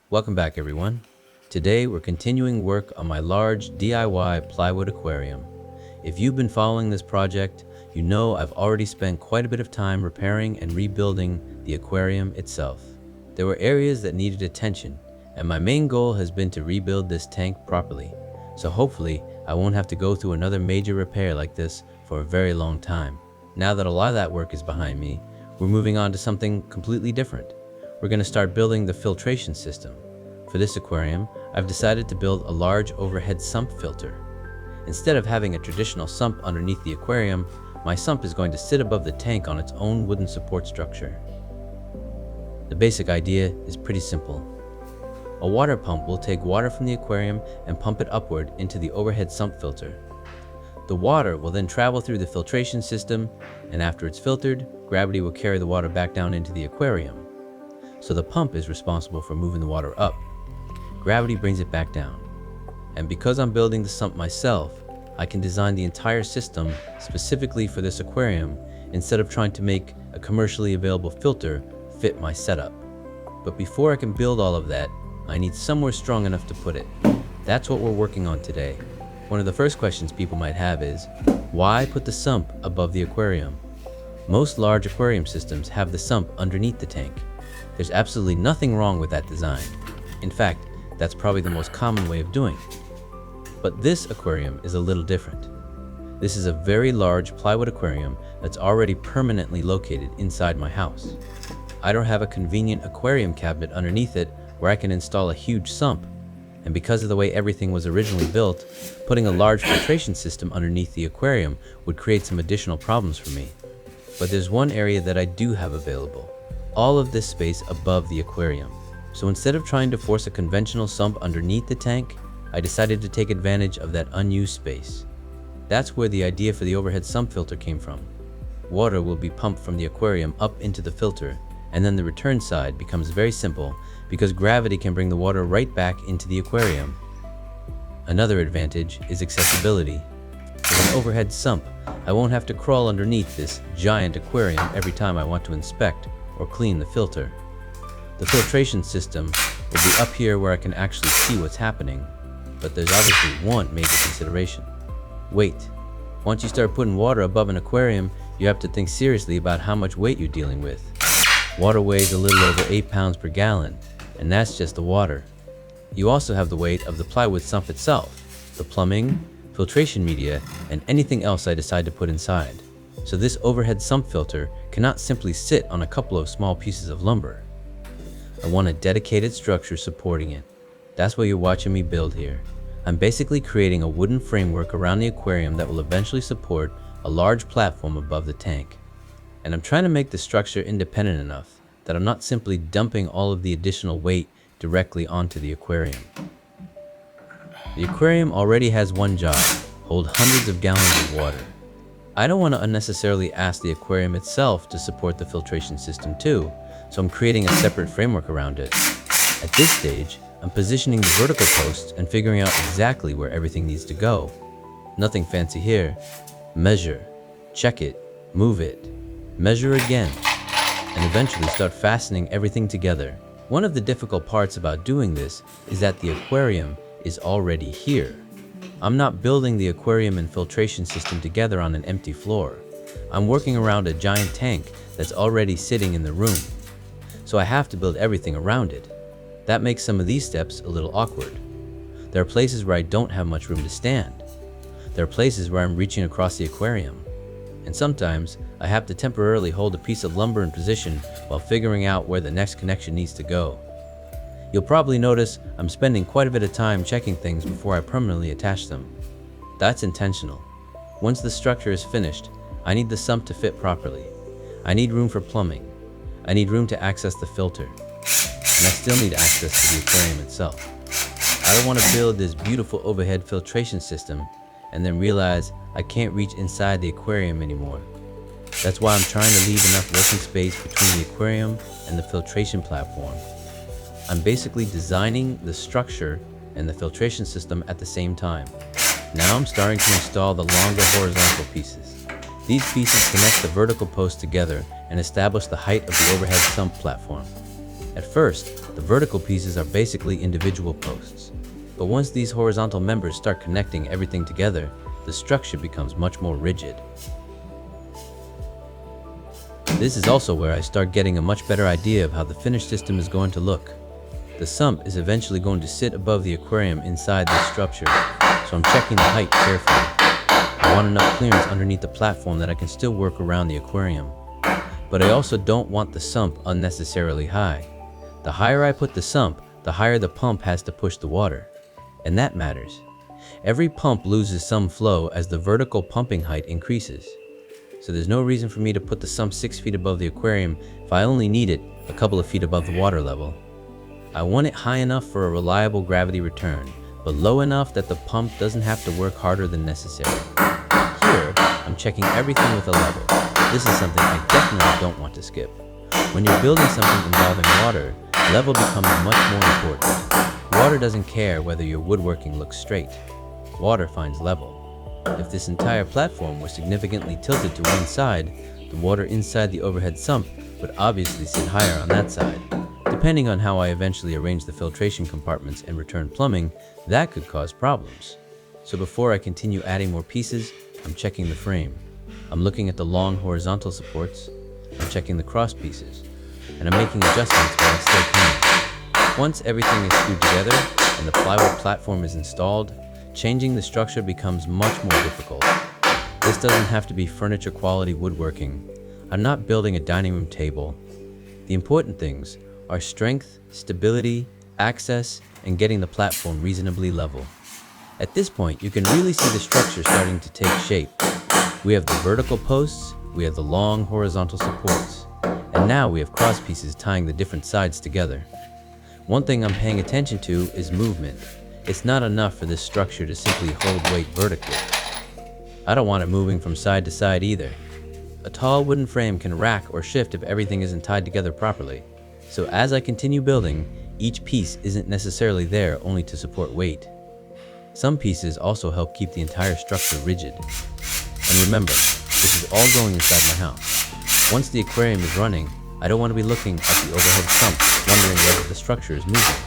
Welcome back everyone. Today we're continuing work on my large DIY plywood aquarium. If you've been following this project, you know I've already spent quite a bit of time repairing and rebuilding the aquarium itself. There were areas that needed attention, and my main goal has been to rebuild this tank properly. So hopefully I won't have to go through another major repair like this for a very long time. Now that a lot of that work is behind me, we're moving on to something completely different. We're going to start building the filtration system. For this aquarium, I've decided to build a large overhead sump filter. Instead of having a traditional sump underneath the aquarium, my sump is going to sit above the tank on its own wooden support structure. The basic idea is pretty simple. A water pump will take water from the aquarium and pump it upward into the overhead sump filter. The water will then travel through the filtration system, and after it's filtered, gravity will carry the water back down into the aquarium. So the pump is responsible for moving the water up. Gravity brings it back down. And because I'm building the sump myself, I can design the entire system specifically for this aquarium instead of trying to make a commercially available filter fit my setup. But before I can build all of that, I need somewhere strong enough to put it. That's what we're working on today. One of the first questions people might have is, why put the sump above the aquarium? Most large aquarium systems have the sump underneath the tank. There's absolutely nothing wrong with that design. In fact, that's probably the most common way of doing it. But this aquarium is a little different. This is a very large plywood aquarium that's already permanently located inside my house. I don't have a convenient aquarium cabinet underneath it where I can install a huge sump. And because of the way everything was originally built, putting a large filtration system underneath the aquarium would create some additional problems for me. But there's one area that I do have available. All of this space above the aquarium. So instead of trying to force a conventional sump underneath the tank, I decided to take advantage of that unused space. That's where the idea for the overhead sump filter came from. Water will be pumped from the aquarium up into the filter, and then the return side becomes very simple because gravity can bring the water right back into the aquarium. Another advantage is accessibility. With an overhead sump, I won't have to crawl underneath this giant aquarium every time I want to inspect or clean the filter. The filtration system will be up here where I can actually see what's happening, but there's obviously one major consideration. Weight. Once you start putting water above an aquarium, you have to think seriously about how much weight you're dealing with. Water weighs a little over 8 pounds per gallon, and that's just the water. You also have the weight of the plywood sump itself, the plumbing, filtration media, and anything else I decide to put inside. So this overhead sump filter cannot simply sit on a couple of small pieces of lumber. I want a dedicated structure supporting it. That's what you're watching me build here. I'm basically creating a wooden framework around the aquarium that will eventually support a large platform above the tank. And I'm trying to make the structure independent enough that I'm not simply dumping all of the additional weight directly onto the aquarium. The aquarium already has one job: hold hundreds of gallons of water. I don't want to unnecessarily ask the aquarium itself to support the filtration system too, so I'm creating a separate framework around it. At this stage, I'm positioning the vertical posts and figuring out exactly where everything needs to go. Nothing fancy here. Measure, check it, move it, measure again, and eventually start fastening everything together. One of the difficult parts about doing this is that the aquarium is already here. I'm not building the aquarium and filtration system together on an empty floor. I'm working around a giant tank that's already sitting in the room. So I have to build everything around it. That makes some of these steps a little awkward. There are places where I don't have much room to stand. There are places where I'm reaching across the aquarium. And sometimes I have to temporarily hold a piece of lumber in position while figuring out where the next connection needs to go. You'll probably notice I'm spending quite a bit of time checking things before I permanently attach them. That's intentional. Once the structure is finished, I need the sump to fit properly. I need room for plumbing. I need room to access the filter. And I still need access to the aquarium itself. I don't want to build this beautiful overhead filtration system and then realize I can't reach inside the aquarium anymore. That's why I'm trying to leave enough working space between the aquarium and the filtration platform. I'm basically designing the structure and the filtration system at the same time. Now I'm starting to install the longer horizontal pieces. These pieces connect the vertical posts together and establish the height of the overhead sump platform. At first, The vertical pieces are basically individual posts. But once these horizontal members start connecting everything together, the structure becomes much more rigid. This is also where I start getting a much better idea of how the finished system is going to look. The sump is eventually going to sit above the aquarium inside this structure, so I'm checking the height carefully. I want enough clearance underneath the platform that I can still work around the aquarium. But I also don't want the sump unnecessarily high. The higher I put the sump, the higher the pump has to push the water. And that matters. Every pump loses some flow as the vertical pumping height increases. So there's no reason for me to put the sump 6 feet above the aquarium if I only need it a couple of feet above the water level. I want it high enough for a reliable gravity return, but low enough that the pump doesn't have to work harder than necessary. Here, I'm checking everything with a level. This is something I definitely don't want to skip. When you're building something involving water, level becomes much more important. Water doesn't care whether your woodworking looks straight. Water finds level. If this entire platform were significantly tilted to one side, the water inside the overhead sump would obviously sit higher on that side. Depending on how I eventually arrange the filtration compartments and return plumbing, that could cause problems. So before I continue adding more pieces, I'm checking the frame. I'm looking at the long horizontal supports, I'm checking the cross pieces, and I'm making adjustments while I still can. Once everything is screwed together and the plywood platform is installed, changing the structure becomes much more difficult. This doesn't have to be furniture quality woodworking. I'm not building a dining room table. The important things are strength, stability, access, and getting the platform reasonably level. At this point, you can really see the structure starting to take shape. We have the vertical posts, we have the long horizontal supports, and now we have cross pieces tying the different sides together. One thing I'm paying attention to is movement. It's not enough for this structure to simply hold weight vertically. I don't want it moving from side to side either. A tall wooden frame can rack or shift if everything isn't tied together properly. So as I continue building, each piece isn't necessarily there only to support weight. Some pieces also help keep the entire structure rigid. And remember, this is all going inside my house. Once the aquarium is running, I don't want to be looking at the overhead sump, wondering whether the structure is moving.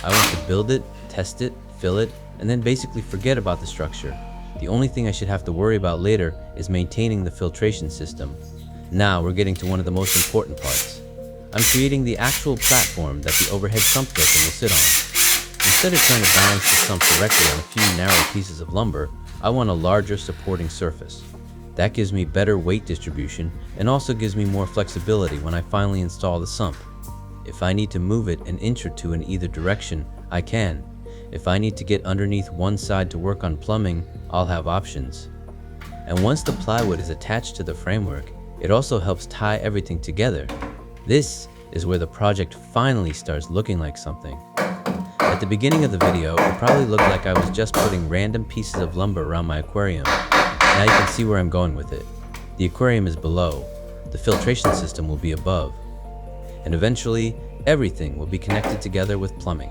I want to build it, test it, fill it, and then basically forget about the structure. The only thing I should have to worry about later is maintaining the filtration system. Now we're getting to one of the most important parts. I'm creating the actual platform that the overhead sump filter will sit on. Instead of trying to balance the sump directly on a few narrow pieces of lumber, I want a larger supporting surface. That gives me better weight distribution and also gives me more flexibility when I finally install the sump. If I need to move it an inch or two in either direction, I can. If I need to get underneath one side to work on plumbing, I'll have options. And once the plywood is attached to the framework, it also helps tie everything together. This is where the project finally starts looking like something. At the beginning of the video, it probably looked like I was just putting random pieces of lumber around my aquarium. Now you can see where I'm going with it. The aquarium is below, the filtration system will be above, and eventually, everything will be connected together with plumbing.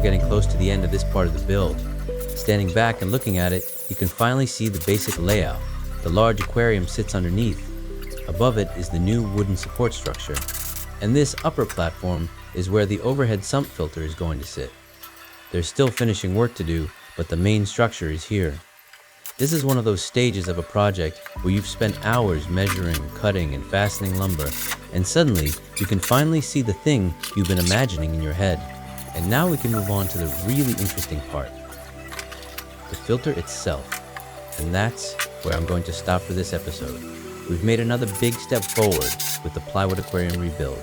we're getting close to the end of this part of the build. Standing back and looking at it, you can finally see the basic layout. The large aquarium sits underneath. Above it is the new wooden support structure. And this upper platform is where the overhead sump filter is going to sit. There's still finishing work to do, but the main structure is here. This is one of those stages of a project where you've spent hours measuring, cutting, and fastening lumber, and suddenly you can finally see the thing you've been imagining in your head. And now we can move on to the really interesting part, the filter itself. And that's where I'm going to stop for this episode. We've made another big step forward with the Plywood Aquarium rebuild.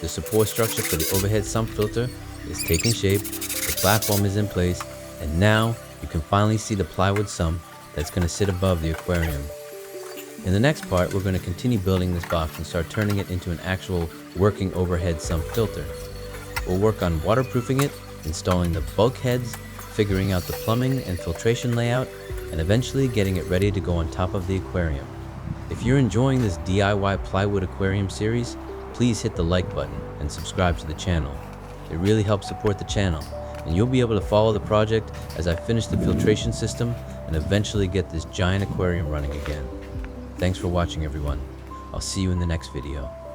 The support structure for the overhead sump filter is taking shape, the platform is in place, and now you can finally see the plywood sump that's going to sit above the aquarium. In the next part, we're going to continue building this box and start turning it into an actual working overhead sump filter. We'll work on waterproofing it, installing the bulkheads, figuring out the plumbing and filtration layout, and eventually getting it ready to go on top of the aquarium. If you're enjoying this DIY Plywood Aquarium series, please hit the like button and subscribe to the channel. It really helps support the channel, and you'll be able to follow the project as I finish the filtration system and eventually get this giant aquarium running again. Thanks for watching, everyone. I'll see you in the next video.